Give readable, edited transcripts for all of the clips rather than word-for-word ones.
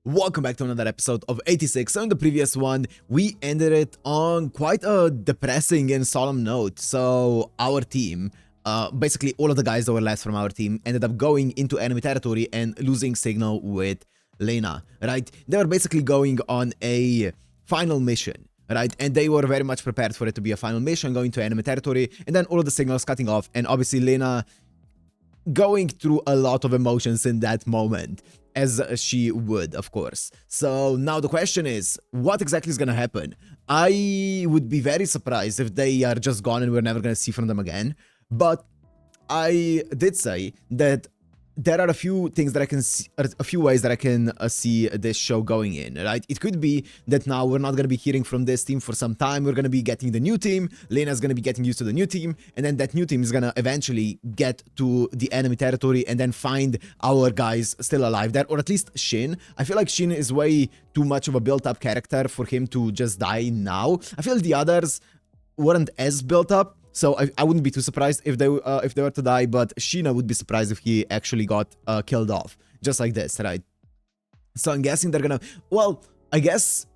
Welcome back to another episode of 86. So in the previous one, we ended it on quite a depressing and solemn note. So our team, basically all of the guys that were left from our team, ended up going into enemy territory and losing signal with Lena, right? They were basically going on a final mission, right? And they were very much prepared for it to be a final mission, going to enemy territory, and then all of the signals cutting off, and obviously Lena going through a lot of emotions in that moment, as she would, of course. So now the question is, what exactly is gonna happen? I would be very surprised if they are just gone and we're never gonna see from them again. But I did say that there are a few things that I can see, a few ways that I can see this show going in, right? It could be that now we're not going to be hearing from this team for some time. We're going to be getting the new team. Lena's going to be getting used to the new team. And then that new team is going to eventually get to the enemy territory and then find our guys still alive there. Or at least Shin. I feel like Shin is way too much of a built-up character for him to just die now. I feel the others weren't as built up. So I wouldn't be too surprised if they were to die, but Sheena would be surprised if he actually got killed off, just like this, right? So I'm guessing they're gonna... Well, I guess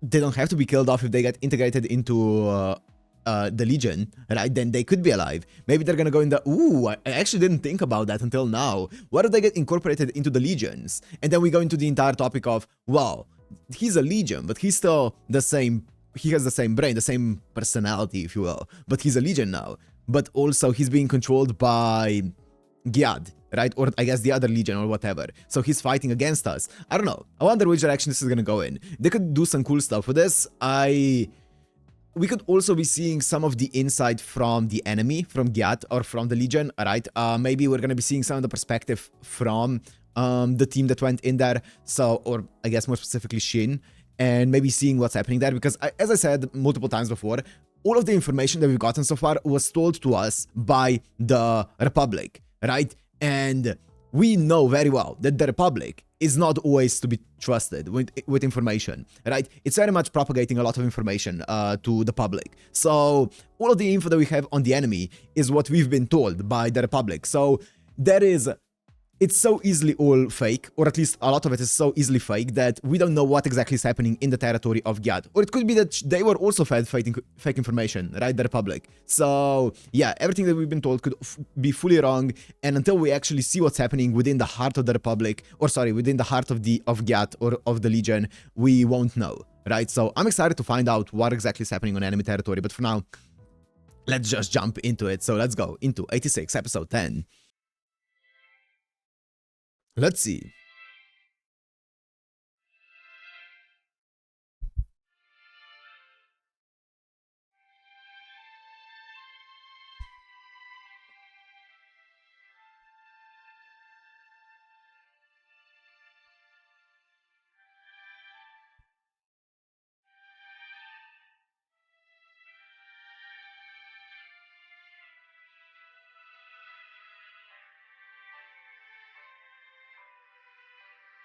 they don't have to be killed off if they get integrated into the Legion, right? Then they could be alive. Maybe they're gonna go in the... Ooh, I actually didn't think about that until now. What if they get incorporated into the Legions? And then we go into the entire topic of, well, he's a Legion, but he's still the same... He has the same brain, the same personality, if you will, but he's a Legion now. But also he's being controlled by Gyad, right? Or I guess the other Legion or whatever. So he's fighting against us. I don't know. I wonder which direction this is gonna go in. They could do some cool stuff with this. We could also be seeing some of the insight from the enemy, from Gyat or from the Legion, right? Maybe we're gonna be seeing some of the perspective from the team that went in there. So, or I guess more specifically Shin. And maybe seeing what's happening there, because as I said multiple times before, all of the information that we've gotten so far was told to us by the Republic, right? And we know very well that the Republic is not always to be trusted with information, right? It's very much propagating a lot of information to the public. So all of the info that we have on the enemy is what we've been told by the Republic. So there is... It's so easily all fake, or at least a lot of it is so easily fake that we don't know what exactly is happening in the territory of Gyat. Or it could be that they were also fed fake information, right? The Republic. So, yeah, everything that we've been told could be fully wrong, and until we actually see what's happening within the heart of the Republic, or sorry, within the heart of Gyat or of the Legion, we won't know, right? So, I'm excited to find out what exactly is happening on enemy territory, but for now, let's just jump into it. So, let's go into 86, episode 10. Let's see.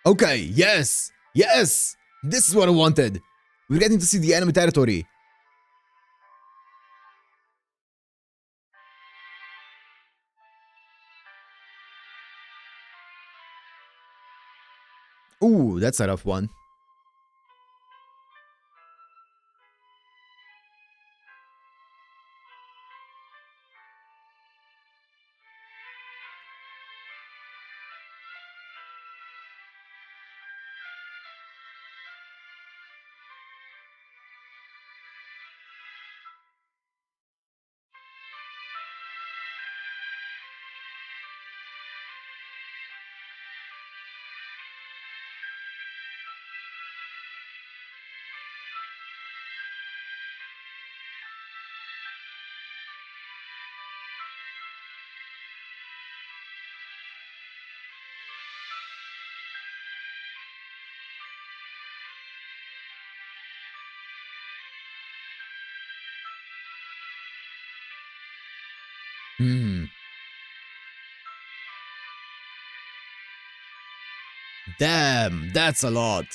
Okay, yes! Yes! This is what I wanted! We're getting to see the enemy territory. Ooh, that's a rough one. Damn, that's a lot.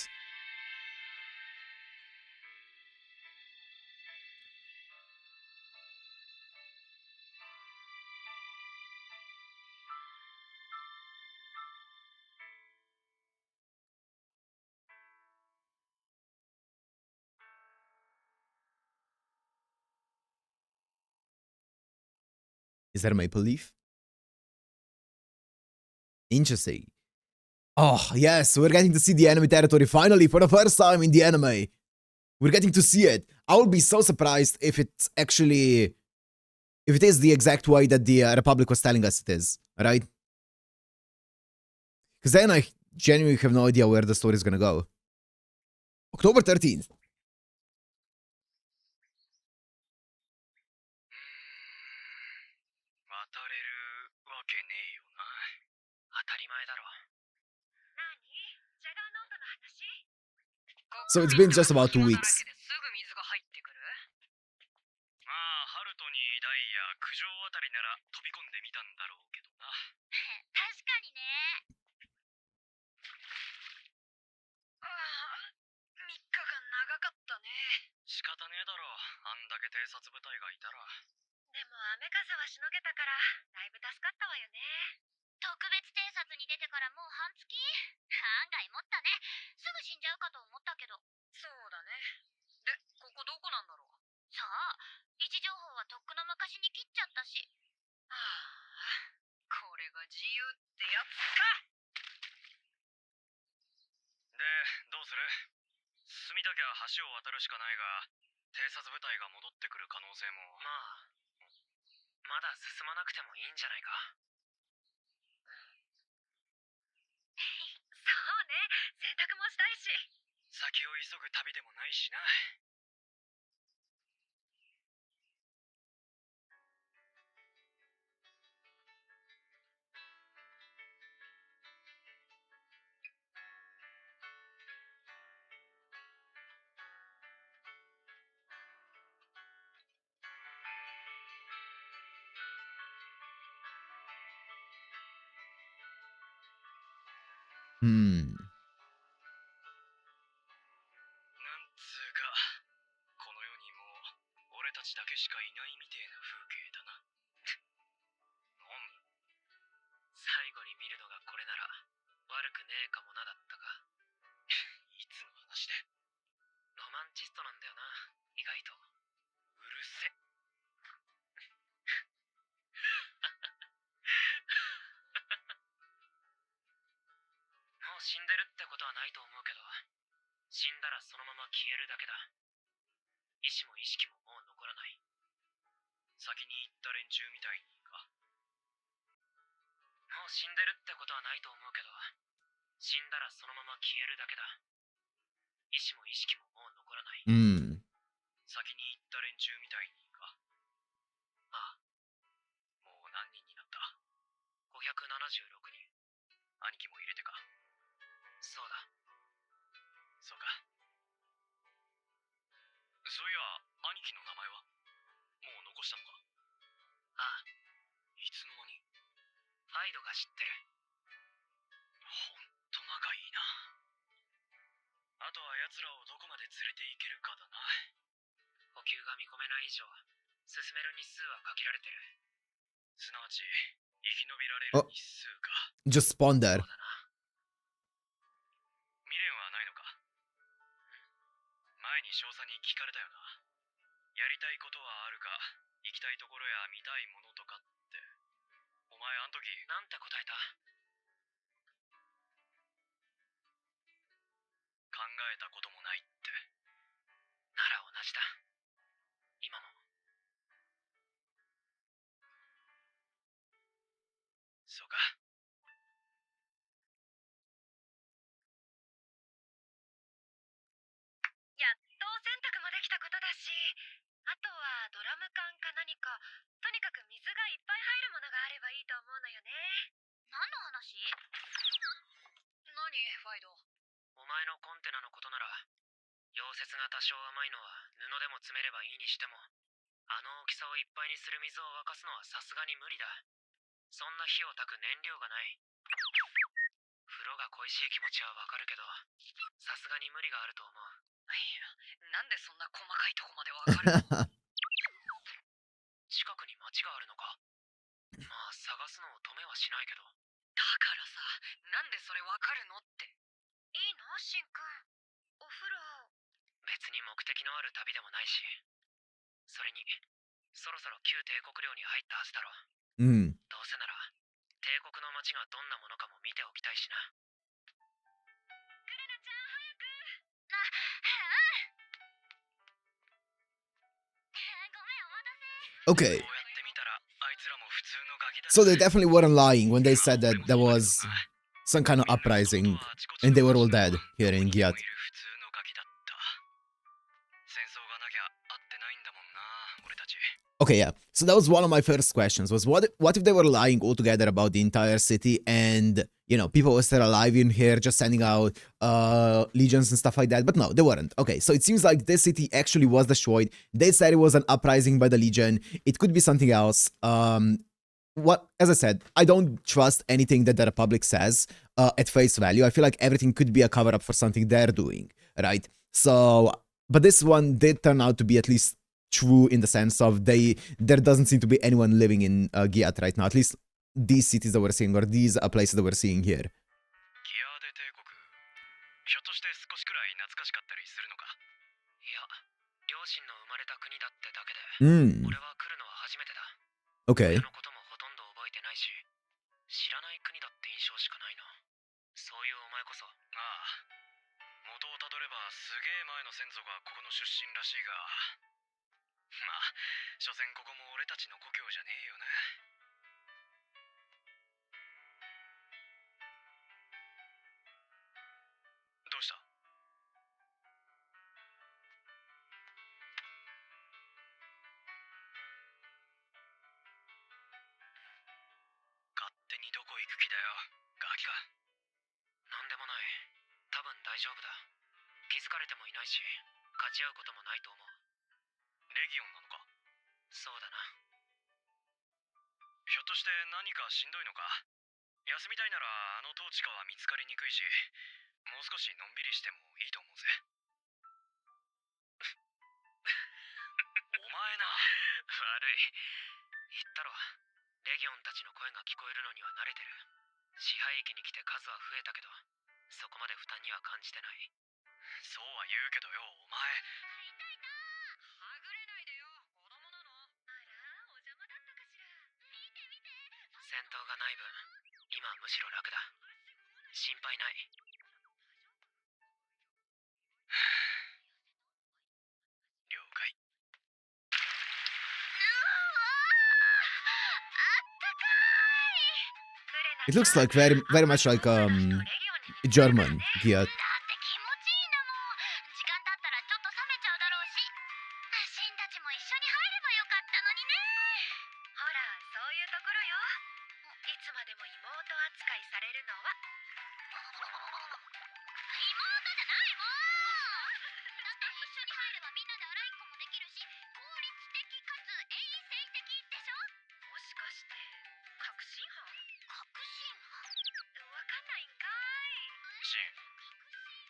Is that a maple leaf? Interesting. Oh, yes, we're getting to see the enemy territory finally for the first time in the anime. We're getting to see it. I would be so surprised if it's actually... if it is the exact way that the Republic was telling us it is, right? Because then I genuinely have no idea where the story is gonna go. October 13th. 'So it's been just about 2 weeks. お、just spawn there. それにそろそろ旧帝国領に入ったはずだろう。うん。どうせなら帝国の街がどんなものかも見ておきたいしな。クレナちゃん早く。ごめんお待たせ。 Okay. こうやって見たらあいつらも普通のガキだね。 So they definitely weren't lying when they まあ said 俺 that も there そうだけど was な。 some kind of みんな言うこと uprising はあちこち and の they were 話 all だ。 dead ど here こ in にでも Giat. いる普通のガキだった。戦争がなきゃ合ってないんだもんな俺たち。 Okay, yeah. So that was one of my first questions was what if they were lying altogether about the entire city and people were still alive in here just sending out legions and stuff like that, but no, they weren't. Okay, so it seems like this city actually was destroyed. They said it was an uprising by the legion. It could be something else. As I said, I don't trust anything that the Republic says at face value. I feel like everything could be a cover up for something they're doing, right? So, but this one did turn out to be at least true in the sense of there doesn't seem to be anyone living in Giat right now. At least these cities that we're seeing or these places that we're seeing here. ギアーデ帝国、ひょっとして少しくらい懐かしかったりするのか。いや、両親の生まれた国だってだけで、俺は来るのは初めてだ。 Okay. 親のこともほとんど覚えてないし、知らない国だって印象しかないな。そういうお前こそ。ああ、元をたどればすげえ前の先祖がここの出身らしいが、まあ所詮ここも俺たちの故郷じゃねえよな。どうした？勝手にどこ行く気だよ、ガキか。なんでもない。多分大丈夫だ。気づかれてもいないし、勝ち合うこともないと思う。レギオンなのか？そうだな。ひょっとして何かしんどいのか？休みたいならあの統治下は見つかりにくいし、もう少しのんびりしてもいいと思うぜ。お前な。悪い。言ったろ。レギオンたちの声が聞こえるのには慣れてる。支配域に来て数は増えたけど、そこまで負担には感じてない。そうは言うけどよ、お前。痛いな。はぐれないでよ、子供なの。あら、お邪魔だったかしら。見て見て。戦闘がない分、今はむしろ楽だ。心配ない。了解。 It looks like very much like German Giat.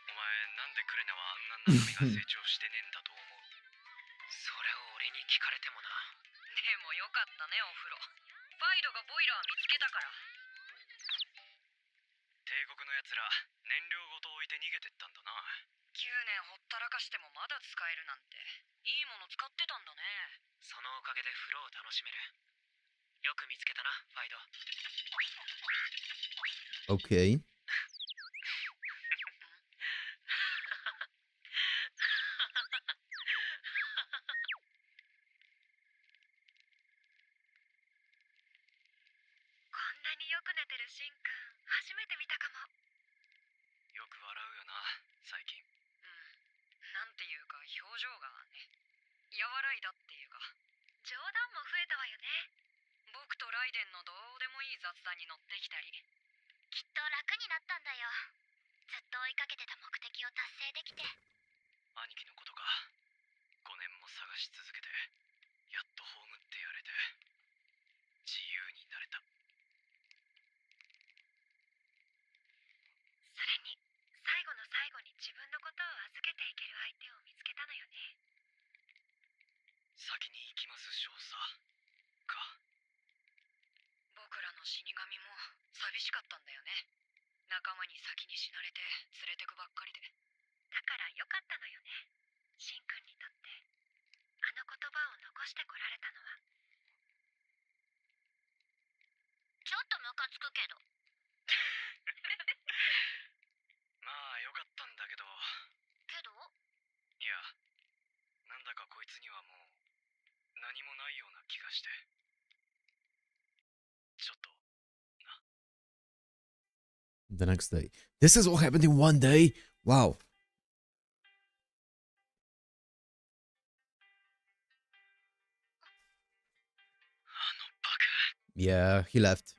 お前なんでクレナはあんな中身が成長してねえんだと思う？それを俺に聞かれてもな。でもよかったね、お風呂。ファイドがボイラー見つけたから。帝国のやつら燃料ごと置いて逃げてったんだな。9年ほったらかしてもまだ使えるなんていいもの使ってたんだね。そのおかげで風呂を楽しめる。よく見つけたな、ファイド。 Okay. よく寝てるシンくん、初めて見たかも。よく笑うよな、最近。なんていうか表情がね、和らいだっていうか。冗談も増えたわよね。僕とライデンのどうでもいい雑談に乗ってきたり。きっと楽になったんだよ。ずっと追いかけてた目的を達成できて。兄貴のことか。5年も探し続けて、やっと葬ってやれて、自由になれた。それに最後の最後に自分のことを預けていける相手を見つけたのよね。先に行きます少佐か。僕らの死神も寂しかったんだよね。仲間に先に死なれて連れてくばっかりで。気がして。ちょっと。The next day. This is what happened in one day? Wow. Yeah, he left.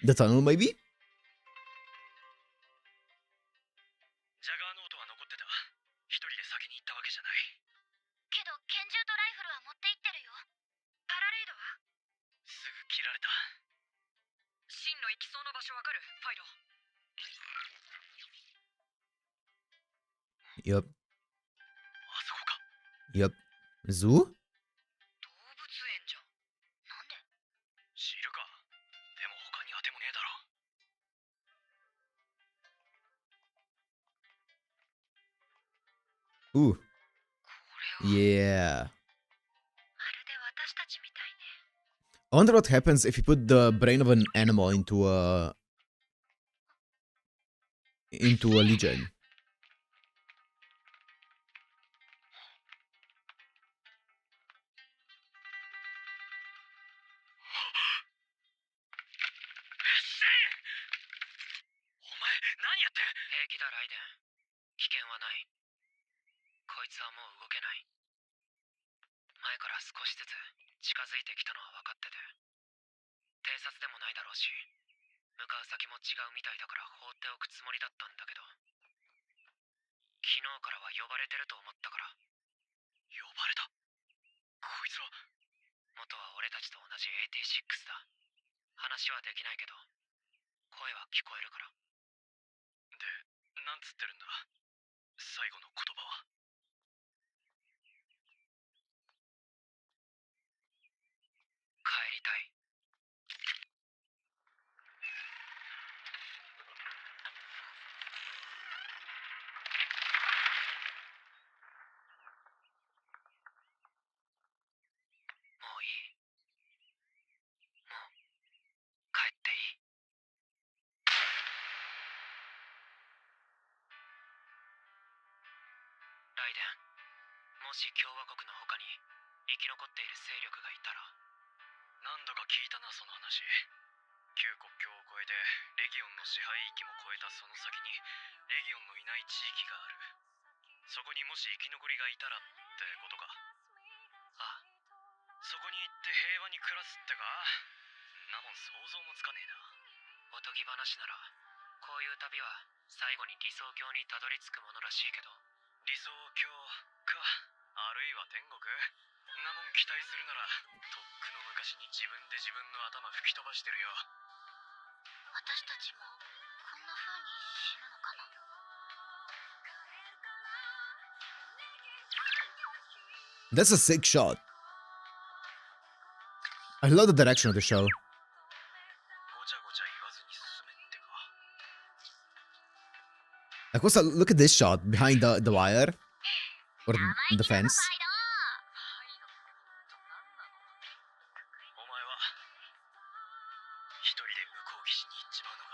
The tunnel, maybe? ジャガーノートは残ってた。一人で先に行ったわけじゃない。けど拳銃とライフルは持って行ってるよ。パラレードはすぐ切られた。シンの行きそうな場所わかる？ファイド。Yep. あそこか。 Yep. Zoo? 動物園じゃん。なんで？知るか。でも他に当てもねえだろ。Ooh. これは Yeah. まるで私たちみたいね。 I wonder what happens if you put the brain of an animal into a legion. お前何やって。平気だライデン。危険はない。こいつはもう動けない。前から少しずつ近づいてきたのは分かってて。偵察でもないだろうし、向かう先も違うみたいだから放っておくつもりだったんだけど、昨日からは呼ばれてると思ったから。呼ばれた。こいつは。元は俺たちと同じエイティシックスだ。話はできないけど声は聞こえるから。で、なんつってるんだ。最後の言葉は。帰りたい。もういい。もう帰っていい。ライデン、もし共和国の他に生き残っている勢力がいたら。何度か聞いたな、その話。旧国境を越えてレギオンの支配域も越えたその先にレギオンのいない地域がある。そこにもし生き残りがいたらってことか。ああ、そこに行って平和に暮らすってか。なもん想像もつかねえな。おとぎ話ならこういう旅は最後に理想郷にたどり着くものらしいけど。理想郷か、あるいは天国。なもん期待するならとっくの昔に自分で自分の頭吹き飛ばしてるよ。私たちもこんな風に死ぬのかな。 That's a sick shot. I love the direction of the show. ごちゃごちゃ言わずに進めってか。 Like, also, look at this shot behind the wire or the fence. お前は一人で向こう岸に行っちまうのか。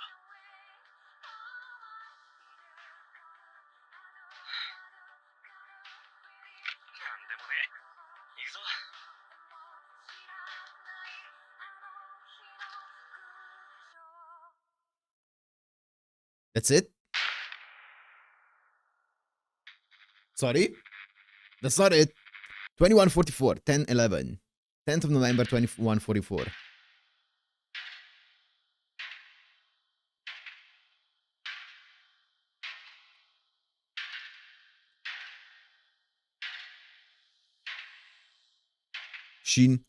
なんでもねえ。行くぞ。 That's it? Sorry? That's not it. 2144, 10/11. 10th of November, 2144. Shin.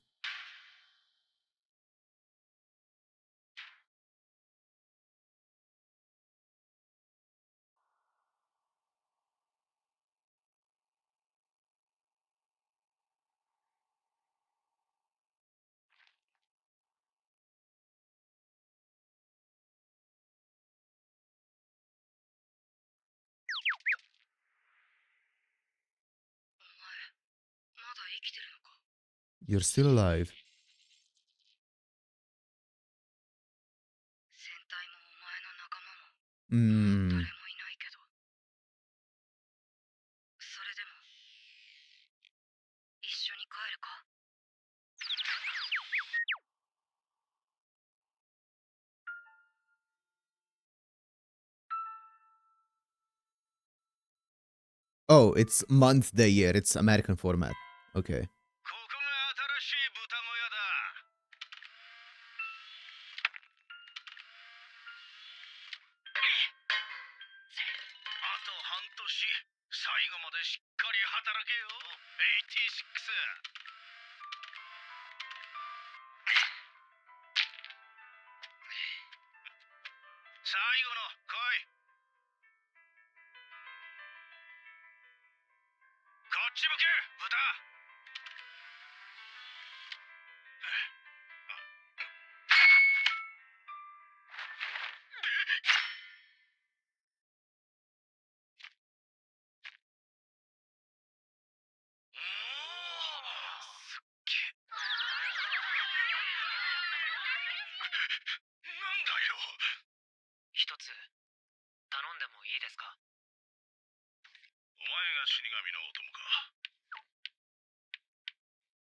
You're still alive. 戦隊もお前の仲間も Mm. 誰もいないけど、それでも一緒に帰るか。Oh, it's month, day, year. It's American format. Okay. ここが新しい豚小屋だ。あと半年、最後までしっかり働けよ。エイティシックス。最後の来い。こっち向け、豚。なんだよ。一つ頼んでもいいですか？お前が死神のお供か。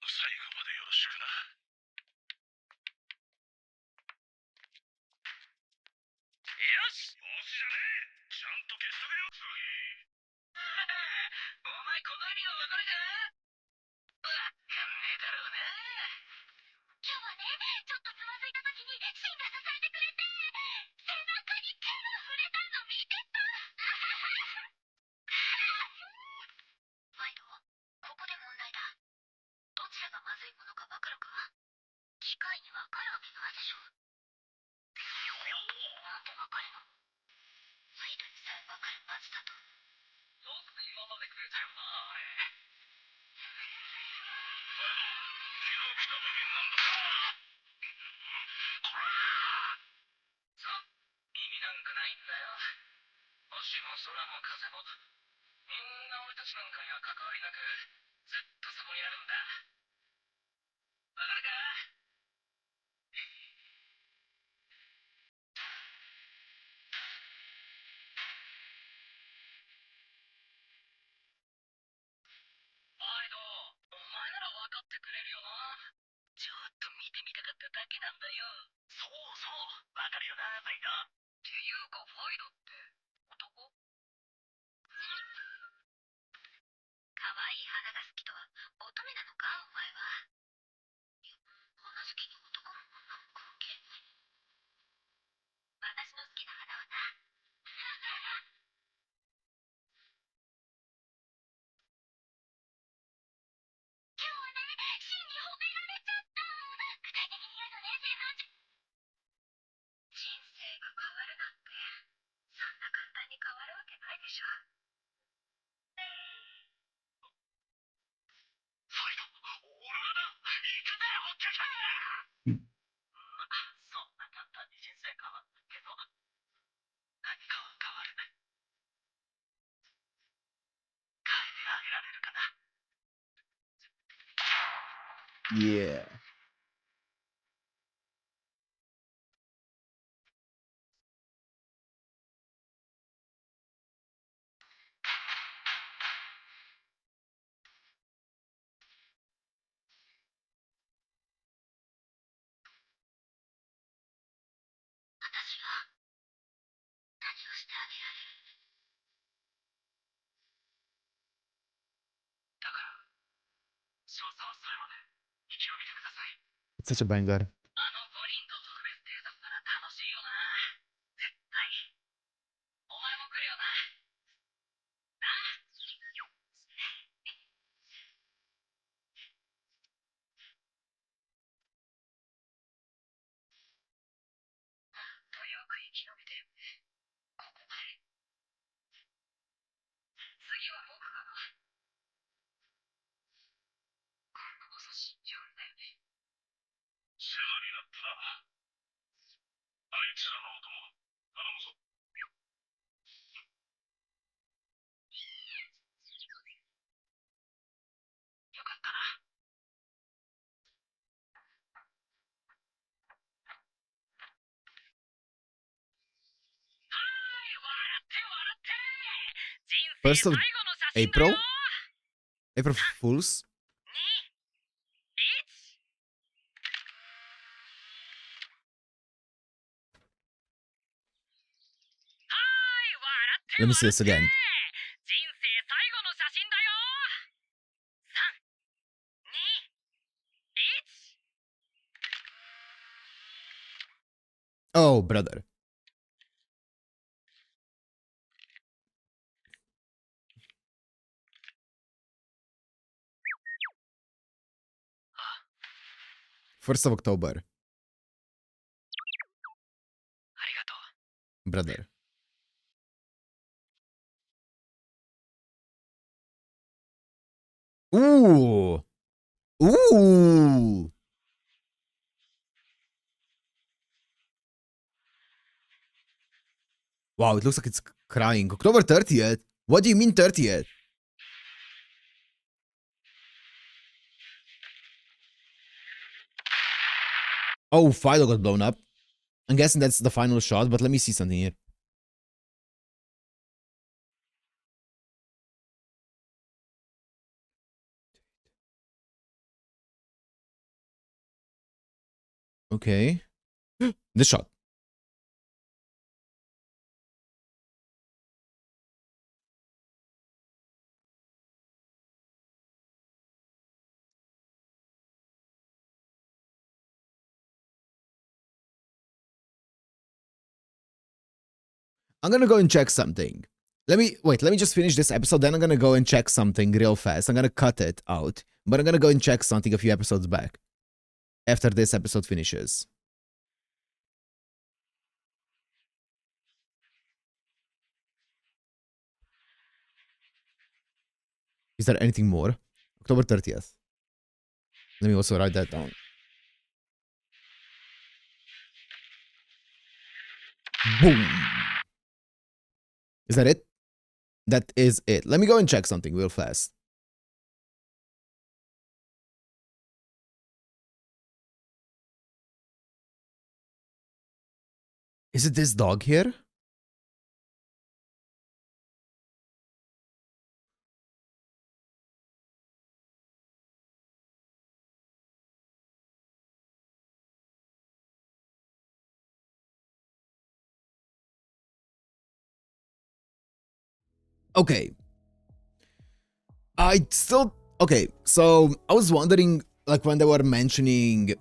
最後までよろしくな。よし。よしじゃねえ。ちゃんと消しとけよ。次。お前この意味がわかるか？わかんねえだろうな。今日はね、ちょっとつまずいた時にシンが支えてくれて、背中に手が触れたの見てた。ファイド、ここで問題だ。どちらがまずいものかわかるか？機械にわかるわけないでしょ。なんでわかるの？ファイドにさえわかるはずだと。よく今までくれたよな、あれ。気の来た部分なんだ。そう、意味なんかないんだよ。星も空も風も、みんな俺たちなんかには関わりなく、ずっとそこにあるんだ。わかるか？ファイド、お前なら分かってくれるよな。ちょっと見てみたかっただけなんだよ。そうそう、分かるよな、ファイド。っていうか、ファイドって男？可愛い花が好きとは乙女なのか、お前は。いや、花好きに男も女も関係ない。私の好きな花はな。今日はね、シンに褒められちゃった。具体的に言うとね、人生が変わるなんて、そんな簡単に変わるわけないでしょ。ファイド、俺はな、行くぜ、お客さん。そんな簡単に人生変わったけど、何かは変わる。変えてあげられるかな。Yeah. 私は何をしてあげられる？だから、少佐はそれまで生き延びてください。It's such a banger. あの五輪と特別データなら楽しいよな。絶対。お前も来るよな。なあ。とよく生き延びて、ここまで。次は僕かな。今度こそ信じるんだよね。世話になったな。あいつらのお供、頼むぞ。よかったな。笑って笑って。人 First 生 of 最後の写真だよ。 April? April Fools? 2、1。はーい、笑って Let me see 笑 this って。 again. 人生最後の写 Oh, brother. Ah, 1st of October, ありがとう。 brother. Ooh. Ooh. Wow, it looks like it's crying. October 30th? What do you mean 30th? Oh, Fido got blown up. I'm guessing that's the final shot, but let me see something here. Okay. This shot. I'm gonna go and check something. Let me just finish this episode, then I'm gonna go and check something real fast. I'm gonna cut it out, but I'm gonna go and check something a few episodes back after this episode finishes. Is there anything more? October 30th. Let me also write that down. Boom. Is that it? That is it. Let me go and check something real fast. Is it this dog here? Okay. Okay, so I was wondering, like, when they were mentioning,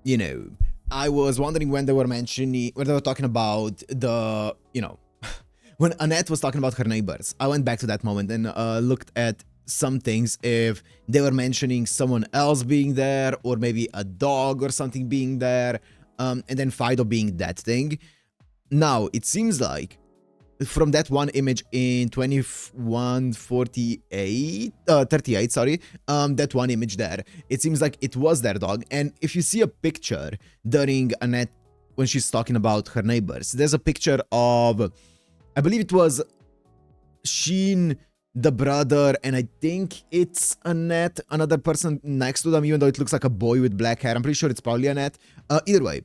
you know, I was wondering when they were talking about the, you know, when Annette was talking about her neighbors. I went back to that moment and looked at some things, if they were mentioning someone else being there, or maybe a dog or something being there, and then Fido being that thing. Now, it seems like from that one image in 2148 38, sorry, that one image there, it seems like it was their dog. And if you see a picture during Annette when she's talking about her neighbors, there's a picture of, I believe it was Sheen, the brother, and I think it's Annette, another person next to them, even though it looks like a boy with black hair. I'm pretty sure it's probably Annette. Either way,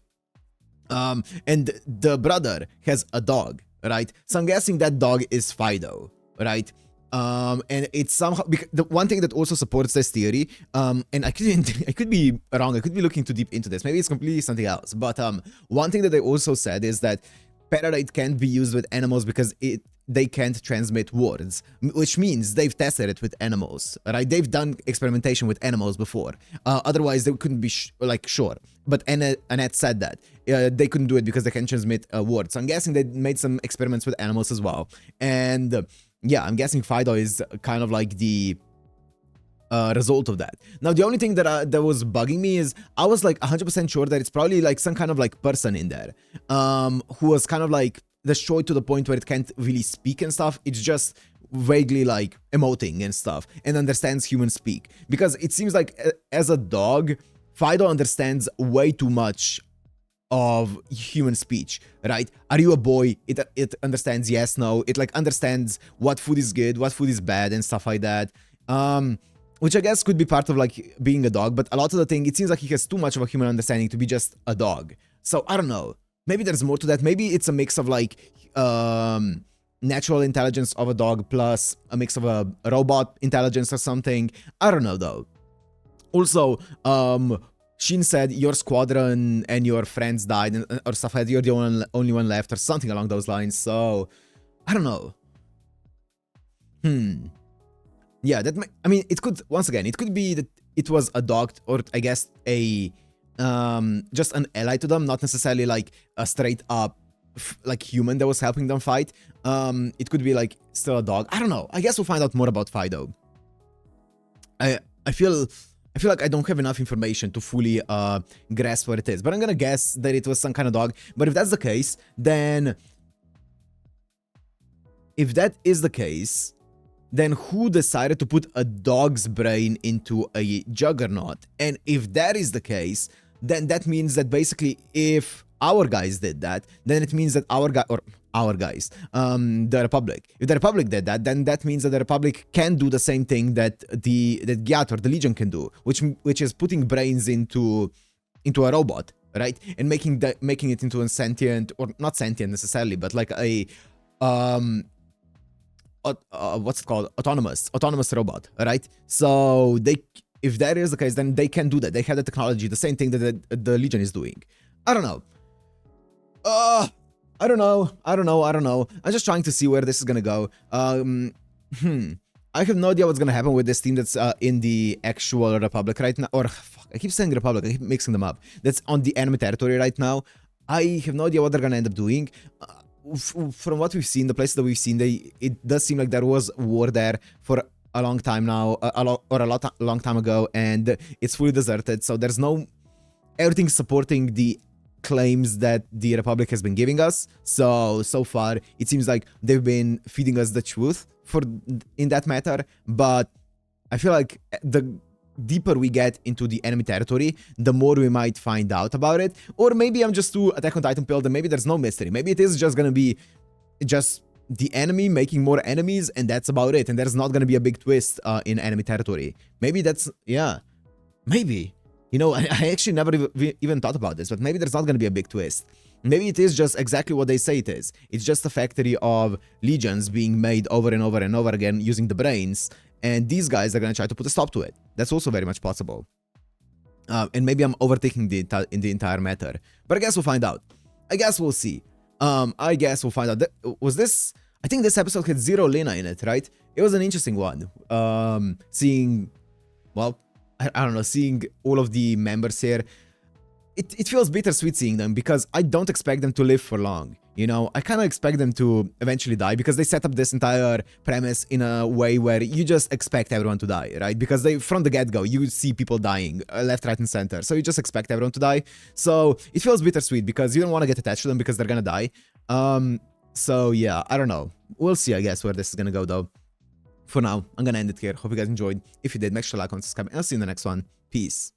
and the brother has a dog, right? So I'm guessing that dog is Fido, right? And it's somehow, the one thing that also supports this theory, and I could be wrong, I could be looking too deep into this, maybe it's completely something else, but one thing that they also said is that Parasite can't be used with animals because they can't transmit words, which means they've tested it with animals, right? They've done experimentation with animals before. Otherwise, they couldn't be sure. But Annette said that they couldn't do it because they can transmit words. So I'm guessing they made some experiments with animals as well. And yeah, I'm guessing Fido is kind of like the result of that. Now, the only thing that was bugging me is I was like 100% sure that it's probably like some kind of like person in there who was kind of like destroyed to the point where it can't really speak and stuff. It's just vaguely like emoting and stuff and understands human speak, because it seems like as a dog, Fido understands way too much of human speech, right? Are you a boy? It understands yes, no. It like understands what food is good, what food is bad, and stuff like that. Which I guess could be part of like being a dog, but a lot of the thing, it seems like he has too much of a human understanding to be just a dog. So I don't know. Maybe there's more to that. Maybe it's a mix of like natural intelligence of a dog plus a mix of a robot intelligence or something. I don't know though. Also, Shin said your squadron and your friends died or stuff like that. You're the only one left or something along those lines. So I don't know. Yeah, I mean, it could, once again, it could be that it was a dog, or I guess a just an ally to them, not necessarily like a straight up like human that was helping them fight. It could be like still a dog. I don't know. I guess we'll find out more about Fido. I feel like I don't have enough information to fully grasp what it is, but I'm gonna guess that it was some kind of dog. But if that's the case, then who decided to put a dog's brain into a juggernaut? And if that is the case, then that means that basically if our guys did that, then it means that the Republic. If the Republic did that, then that means that the Republic can do the same thing that Gyat or the Legion can do, which is putting brains into a robot, right? And making it into a sentient, or not sentient necessarily, but like a what's it called? Autonomous robot, right? So if that is the case, then they can do that. They have the technology, the same thing that the Legion is doing. I don't know. I don't know. I'm just trying to see where this is gonna go. I have no idea what's gonna happen with this team that's in the actual Republic right now. Or, fuck, I keep saying Republic, I keep mixing them up. That's on the enemy territory right now. I have no idea what they're gonna end up doing. From what we've seen, the places that we've seen, it does seem like there was war there for a long time now, long time ago, and it's fully deserted. So there's no everything's supporting the claims that the Republic has been giving us. So far, it seems like they've been feeding us the truth in that matter. But I feel like the deeper we get into the enemy territory, the more we might find out about it. Or maybe I'm just too Attack on Titan pilled and maybe there's no mystery. Maybe it is just gonna be just the enemy making more enemies and that's about it. And there's not gonna be a big twist in enemy territory. Maybe that's, yeah, maybe. You know, I actually never even thought about this, but maybe there's not going to be a big twist. Maybe it is just exactly what they say it is. It's just a factory of legions being made over and over and over again using the brains, and these guys are going to try to put a stop to it. That's also very much possible. And maybe I'm overtaking the entire matter, but I guess we'll find out. I guess we'll see. I guess we'll find out. Was this... I think this episode had 0 Lena in it, right? It was an interesting one. Seeing... Well... I don't know, seeing all of the members here, it feels bittersweet seeing them because I don't expect them to live for long, you know? I kind of expect them to eventually die because they set up this entire premise in a way where you just expect everyone to die, right? Because from the get-go, you see people dying left, right, and center, so you just expect everyone to die. So it feels bittersweet because you don't want to get attached to them because they're gonna die. So yeah, I don't know. We'll see, I guess, where this is gonna go, though. For now, I'm gonna end it here. Hope you guys enjoyed. If you did, make sure to like, comment, subscribe, and I'll see you in the next one. Peace.